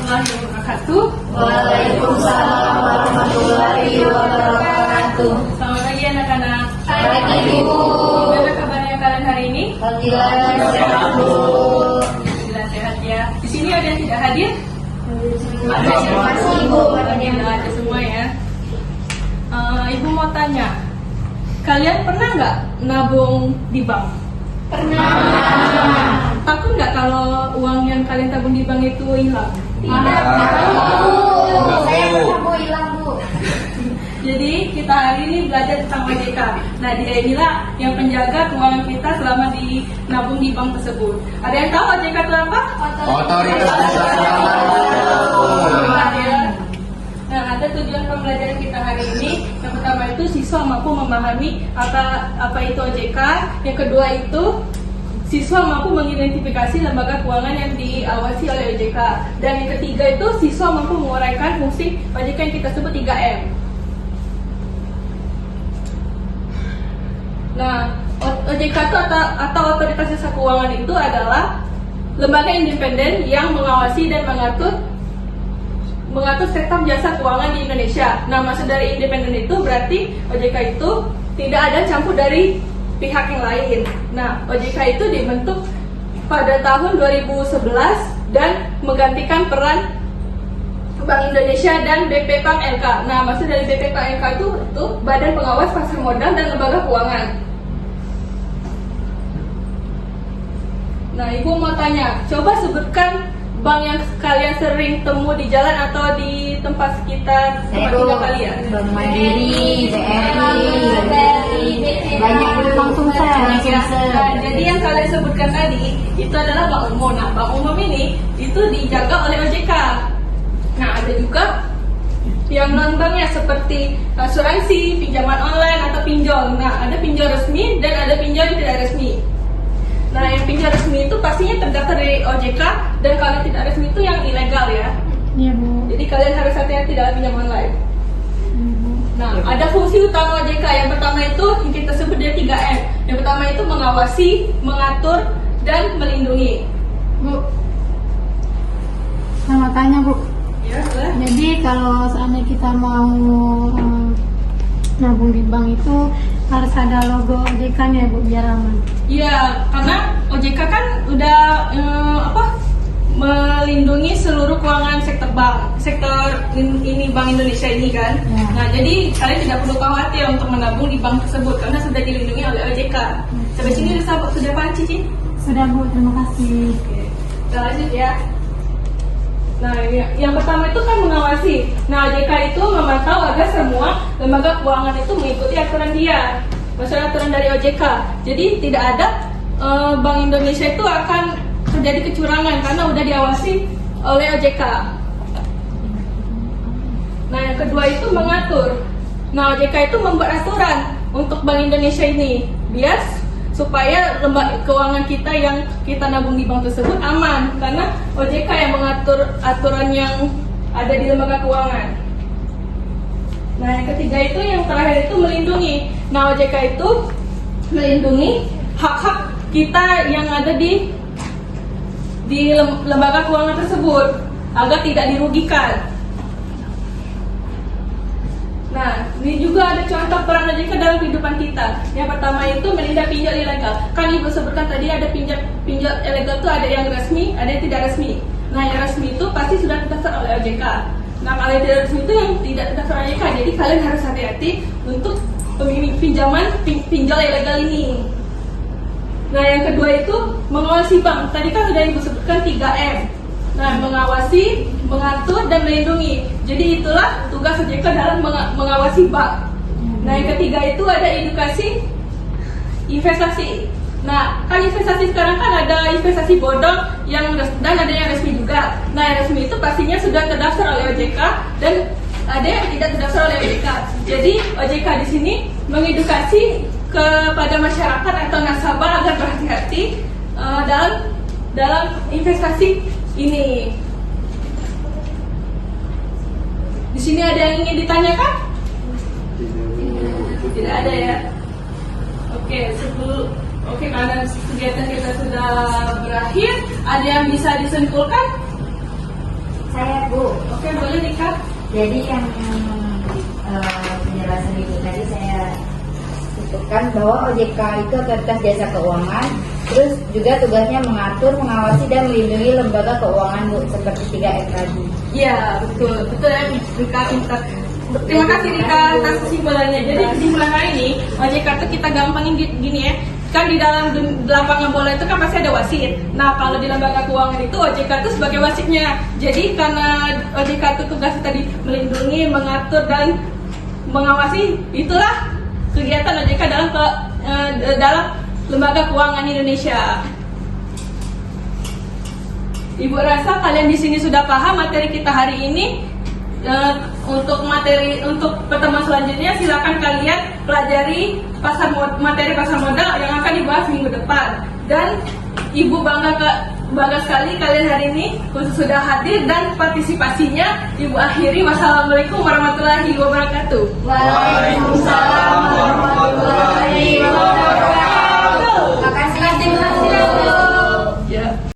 warahmatullahi wabarakatuh. Waalaikumsalam warahmatullahi wabarakatuh. Selamat pagi anak-anak. Pagi Ibu. Gimana kabarnya kalian hari ini? Alhamdulillah sehat Bu. Alhamdulillah sehat ya. Di sini ada yang tidak hadir? Ada masih Ibu. Alhamdulillah ada semua ya. Ibu mau tanya, kalian pernah nggak nabung di bank? Pernah. Takut nggak kalau uang yang kalian tabung di bank itu hilang? Tidak tahu. Saya pernah Bu hilang Bu. Jadi kita hari ini belajar tentang OJK. Nah dia inilah yang penjaga keuangan kita selama di nabung di bank tersebut. Ada yang tahu OJK itu apa? Otoritas Jasa Keuangan. Nah ada tujuan pembelajaran kita hari ini. Yang pertama itu siswa mampu memahami apa itu OJK. Yang kedua itu siswa mampu mengidentifikasi lembaga keuangan yang diawasi oleh OJK. Dan yang ketiga itu siswa mampu menguraikan fungsi OJK yang kita sebut 3M. Nah, OJK itu atau Otoritas Jasa Keuangan itu adalah lembaga independen yang mengawasi dan mengatur sektor jasa keuangan di Indonesia. Nah, maksud dari independen itu berarti OJK itu tidak ada campur dari pihak yang lain. Nah, OJK itu dibentuk pada tahun 2011 dan menggantikan peran Bank Indonesia dan BP Bank LK. Nah, maksud dari BP Bank LK itu Badan Pengawas Pasar Modal dan Lembaga Keuangan. Nah, Ibu mau tanya, coba sebutkan bank yang kalian sering temu di jalan atau di tempat sekitar tempat tinggal kalian. Bank Mandiri, BRI, banyak Bank Sumsel. Nah, jadi yang kalian sebutkan tadi itu adalah bank umum. Nah, bank umum ini itu dijaga oleh OJK. Nah, ada juga yang non-banknya seperti asuransi, pinjaman online atau pinjol. Nah, ada pinjol resmi dan ada pinjol yang tidak resmi. Nah, yang pinjol resmi itu pastinya terdaftar dari OJK, dan kalau tidak resmi itu yang ilegal ya. Iya Bu. Jadi kalian harus hati-hati dalam pinjam online. Nah, ada fungsi utama OJK. Yang pertama itu yang kita sebut dia 3M. Yang pertama itu mengawasi, mengatur, dan melindungi. Bu, selamat tanya Bu. Ya, boleh. Jadi kalau seandainya kita mau nabung di bank itu harus ada logo OJK-nya Bu biar aman. Iya, karena OJK kan udah melindungi seluruh keuangan sektor ini Bank Indonesia ini kan. Ya. Nah, jadi kalian tidak perlu khawatir untuk menabung di bank tersebut karena sudah dilindungi oleh OJK. Sampai sini sudah paham Cici? Sudah Bu, terima kasih. Oke, kita lanjut ya. Nah, yang pertama itu kan mengawasi. Nah, OJK itu memantau agar semua lembaga keuangan itu mengikuti aturan dia. Maksudnya aturan dari OJK. Jadi tidak ada Bank Indonesia itu akan terjadi kecurangan karena udah diawasi oleh OJK. Nah, yang kedua itu mengatur. Nah, OJK itu membuat aturan untuk Bank Indonesia ini biar supaya lembaga keuangan kita yang kita nabung di bank tersebut aman, karena OJK yang mengatur aturan yang ada di lembaga keuangan. Nah, yang ketiga itu yang terakhir itu melindungi. Nah, OJK itu melindungi hak-hak kita yang ada di lembaga keuangan tersebut agar tidak dirugikan. Nah, ini juga ada contoh peran OJK dalam kehidupan kita. Yang pertama itu menindak pinjol ilegal. Kan Ibu sebutkan tadi ada pinjol ilegal itu ada yang resmi, ada yang tidak resmi. Nah, yang resmi itu pasti sudah terdaftar oleh OJK. Nah, kalau yang tidak resmi itu yang tidak terdaftar oleh OJK. Jadi kalian harus hati-hati untuk pinjaman pinjol ilegal ini. Nah, yang kedua itu mengawasi bank. Tadi kan sudah Ibu sebutkan 3M. Nah, mengawasi, mengatur, dan melindungi. Jadi itulah tugas OJK dalam mengawasi bank. Nah, yang ketiga itu ada edukasi investasi. Nah, kan investasi sekarang kan ada investasi bodong dan ada yang resmi juga. Nah, yang resmi itu pastinya sudah terdaftar oleh OJK dan ada yang tidak terdaftar oleh OJK. Jadi OJK di sini mengedukasi kepada masyarakat atau nasabah agar berhati-hati dalam investasi ini. Di sini ada yang ingin ditanyakan? Tidak ada ya. Oke, karena kegiatan kita sudah berakhir, ada yang bisa disimpulkan? Saya Bu. Oke, boleh Dika. Jadi yang penjelasan Ibu tadi saya sebutkan bahwa OJK itu otoritas jasa keuangan, terus juga tugasnya mengatur, mengawasi dan melindungi lembaga keuangan Bu, seperti 3M tadi. Iya, betul ya Dika. Terima kasih Dika atas kesimpulannya. Jadi kesimpulan hari ini OJK itu kita gampangin gini ya. Kan di dalam lapangan bola itu kan pasti ada wasit. Nah, kalau di lembaga keuangan itu OJK itu sebagai wasitnya. Jadi karena OJK itu tugasnya tadi melindungi, mengatur dan mengawasi, itulah kegiatan OJK dalam lembaga keuangan Indonesia. Ibu rasa kalian di sini sudah paham materi kita hari ini. Untuk pertemuan selanjutnya silakan kalian pelajari materi pasar modal yang akan dibahas minggu depan. Dan Ibu bangga sekali kalian hari ini khusus sudah hadir dan partisipasinya Ibu akhiri. Wassalamualaikum warahmatullahi wabarakatuh. Waalaikumsalam.